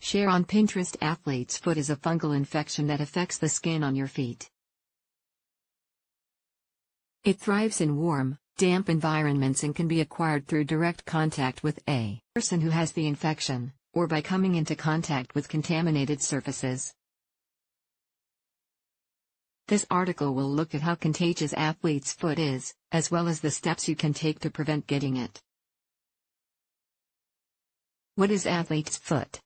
Share on Pinterest. Athlete's foot is a fungal infection that affects the skin on your feet. It thrives in warm, damp environments and can be acquired through direct contact with a person who has the infection, or by coming into contact with contaminated surfaces. This article will look at how contagious athlete's foot is, as well as the steps you can take to prevent getting it. What is athlete's foot?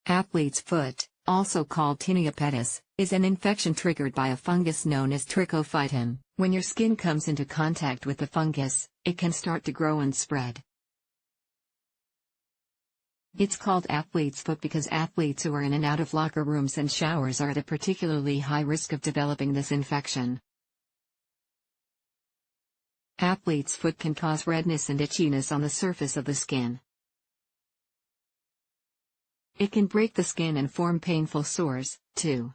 Athlete's foot, also called tinea pedis, is an infection triggered by a fungus known as trichophyton. When your skin comes into contact with the fungus, it can start to grow and spread. It's called athlete's foot because athletes who are in and out of locker rooms and showers are at a particularly high risk of developing this infection. Athlete's foot can cause redness and itchiness on the surface of the skin. It can break the skin and form painful sores, too.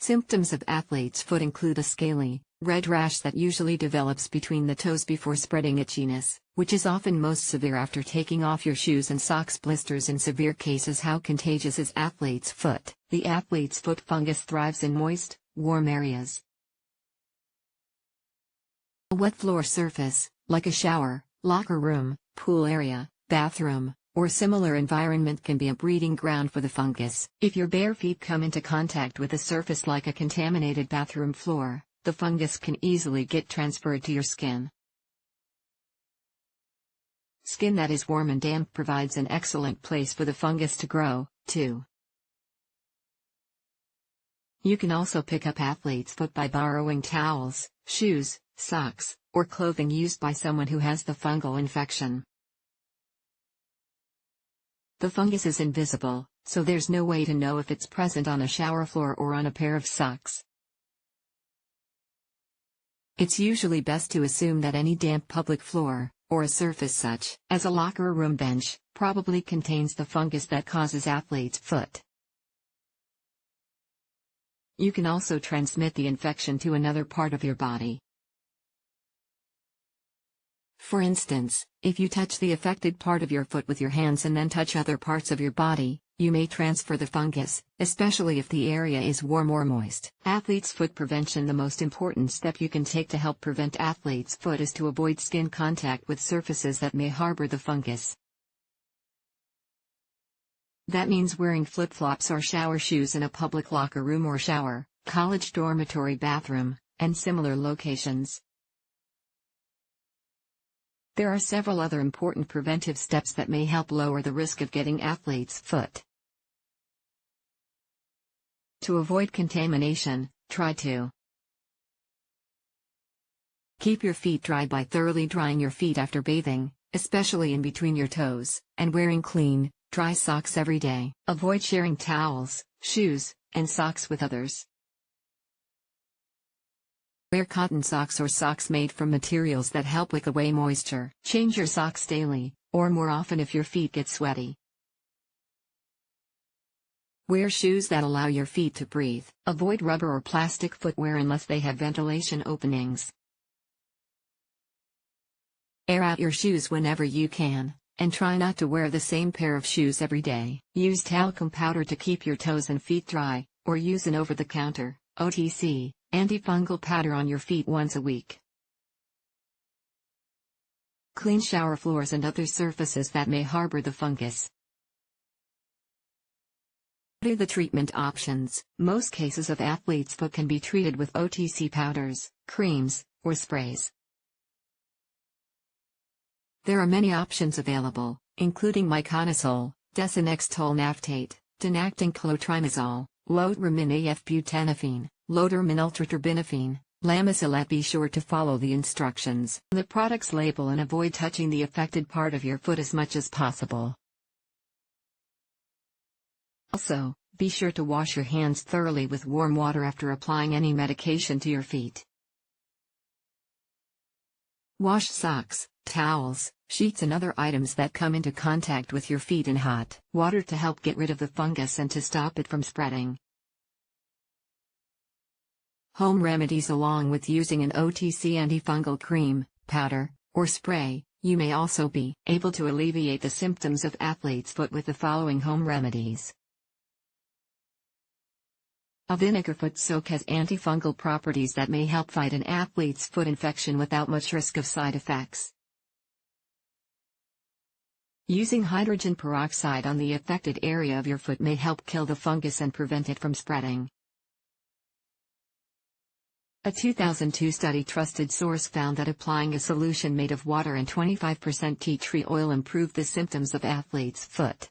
Symptoms of athlete's foot include a scaly, red rash that usually develops between the toes before spreading, itchiness, which is often most severe after taking off your shoes, and socks, blisters in severe cases. How contagious is athlete's foot? The athlete's foot fungus thrives in moist, warm areas. A wet floor surface, like a shower, locker room, pool area, bathroom, or similar environment, can be a breeding ground for the fungus. If your bare feet come into contact with a surface like a contaminated bathroom floor, the fungus can easily get transferred to your skin. Skin that is warm and damp provides an excellent place for the fungus to grow, too. You can also pick up athlete's foot by borrowing towels, shoes, socks, or clothing used by someone who has the fungal infection. The fungus is invisible, so there's no way to know if it's present on a shower floor or on a pair of socks. It's usually best to assume that any damp public floor, or a surface such as a locker room bench, probably contains the fungus that causes athlete's foot. You can also transmit the infection to another part of your body. For instance, if you touch the affected part of your foot with your hands and then touch other parts of your body, you may transfer the fungus, especially if the area is warm or moist. Athlete's foot prevention. The most important step you can take to help prevent athlete's foot is to avoid skin contact with surfaces that may harbor the fungus. That means wearing flip-flops or shower shoes in a public locker room or shower, college dormitory bathroom, and similar locations. There are several other important preventive steps that may help lower the risk of getting athlete's foot. To avoid contamination, try to keep your feet dry by thoroughly drying your feet after bathing, especially in between your toes, and wearing clean, dry socks every day. Avoid sharing towels, shoes, and socks with others. Wear cotton socks or socks made from materials that help wick away moisture. Change your socks daily, or more often if your feet get sweaty. Wear shoes that allow your feet to breathe. Avoid rubber or plastic footwear unless they have ventilation openings. Air out your shoes whenever you can, and try not to wear the same pair of shoes every day. Use talcum powder to keep your toes and feet dry, or use an over-the-counter, OTC, antifungal powder on your feet once a week. Clean shower floors and other surfaces that may harbor the fungus. What are the treatment options? Most cases of athlete's foot can be treated with OTC powders, creams, or sprays. There are many options available, including miconazole, desinextol naftate, denactin clotrimazole, lotrimin AF-butanafine, lotrimin ultraterbinafine, lamisolate. Be sure to follow the instructions on the product's label and avoid touching the affected part of your foot as much as possible. Also, be sure to wash your hands thoroughly with warm water after applying any medication to your feet. Wash socks, towels, sheets and other items that come into contact with your feet in hot water to help get rid of the fungus and to stop it from spreading. Home remedies. Along with using an OTC antifungal cream, powder, or spray, You may also be able to alleviate the symptoms of athlete's foot with the following home remedies. A vinegar foot soak has antifungal properties that may help fight an athlete's foot infection without much risk of side effects. Using hydrogen peroxide on the affected area of your foot may help kill the fungus and prevent it from spreading. A 2002 study trusted source found that applying a solution made of water and 25% tea tree oil improved the symptoms of athlete's foot.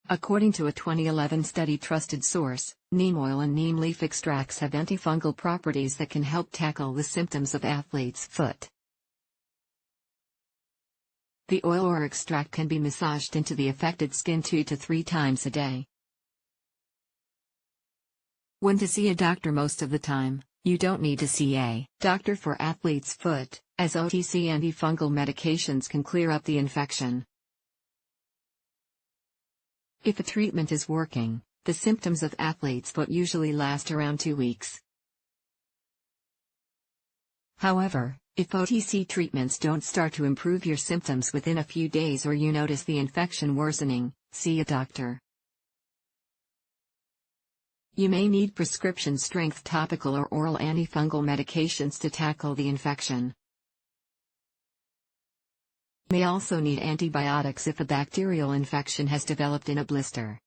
According to a 2011 study trusted source, neem oil and neem leaf extracts have antifungal properties that can help tackle the symptoms of athlete's foot. The oil or extract can be massaged into the affected skin 2 to 3 times a day. When to see a doctor? Most of the time, you don't need to see a doctor for athlete's foot, as OTC antifungal medications can clear up the infection. If a treatment is working, the symptoms of athlete's foot usually last around 2 weeks. However, if OTC treatments don't start to improve your symptoms within a few days or you notice the infection worsening, see a doctor. You may need prescription-strength topical or oral antifungal medications to tackle the infection. You may also need antibiotics if a bacterial infection has developed in a blister.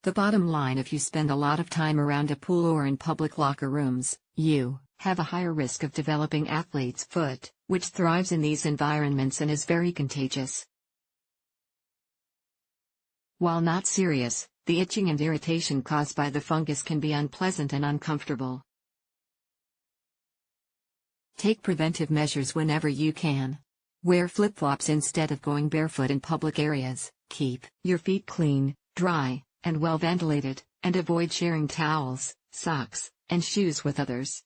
The bottom line: if you spend a lot of time around a pool or in public locker rooms, you have a higher risk of developing athlete's foot, which thrives in these environments and is very contagious. While not serious, the itching and irritation caused by the fungus can be unpleasant and uncomfortable. Take preventive measures whenever you can. Wear flip-flops instead of going barefoot in public areas, keep your feet clean, dry, and well ventilated, and avoid sharing towels, socks, and shoes with others.